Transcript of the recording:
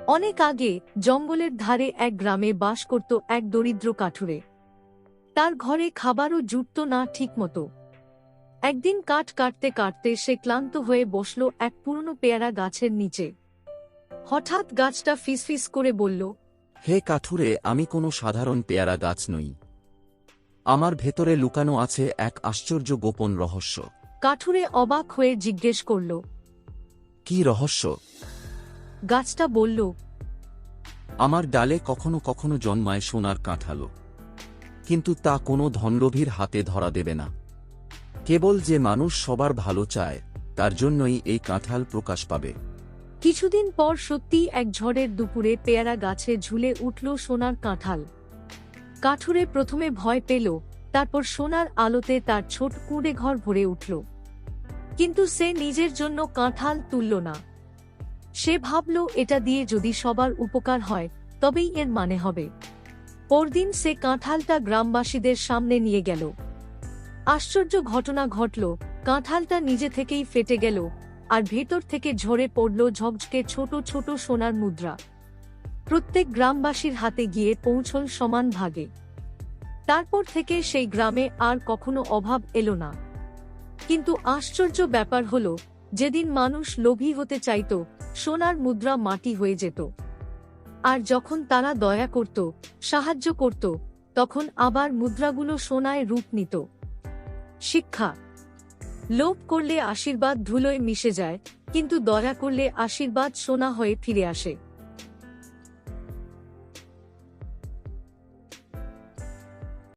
অনেক আগে জঙ্গলের ধারে এক গ্রামে বাস করত এক দরিদ্র কাঠুরে। তার ঘরে খাবারও জুটত না ঠিকমতো। একদিন কাঠ কাটতে কাটতে সে ক্লান্ত হয়ে বসল এক পুরনো পেয়ারা গাছের নিচে। হঠাৎ গাছটা ফিসফিস করে বলল, হে কাঠুরে, আমি কোনো সাধারণ পেয়ারা গাছ নই। আমার ভেতরে লুকানো আছে এক আশ্চর্য গোপন রহস্য। কাঠুরে অবাক হয়ে জিজ্ঞেস করল, কি রহস্য? গাছটা বলল, আমার ডালে কখনো কখনো জন্মায় সোনার কাঁঠালও, কিন্তু তা কোনো ধনলোভীর হাতে ধরা দেবে না। কেবল যে মানুষ সবার ভালো চায়, তার জন্যই এই কাঁঠাল প্রকাশ পাবে। কিছুদিন পর সত্যিই এক ঝড়ের দুপুরে পেয়ারা গাছে ঝুলে উঠল সোনার কাঁঠাল। কাঠুরে প্রথমে ভয় পেল, তারপর সোনার আলোতে তার ছোট কুঁড়ে ঘর ভরে উঠল। কিন্তু সে নিজের জন্য কাঁঠাল তুলল না। সে ভাবল, এটা দিয়ে যদি সবার উপকার হয় তবেই এর মানে হবে। পরদিন সে কাঁঠালটা গ্রামবাসীদের সামনে নিয়ে গেল। আশ্চর্য ঘটনা ঘটল, কাঁঠালটা নিজে থেকেই ফেটে গেল, আর ভেতর থেকে ঝরে পড়ল ঝকঝকে ছোট ছোট সোনার মুদ্রা। প্রত্যেক গ্রামবাসীর হাতে গিয়ে পৌঁছল সমান ভাগে। তারপর থেকে সেই গ্রামে আর কখনো অভাব এলো না। কিন্তু আশ্চর্য ব্যাপার হল, যেদিন মানুষ লোভী হতে চাইত, সোনার মুদ্রা মাটি হয়ে যেত। আর যখন তারা দয়া করত, সাহায্য করত, তখন আবার মুদ্রাগুলো সোনায় রূপ নিত। শিক্ষা: লোভ করলে আশীর্বাদ ধুলোয় মিশে যায়, কিন্তু দয়া করলে আশীর্বাদ সোনা হয়ে ফিরে আসে।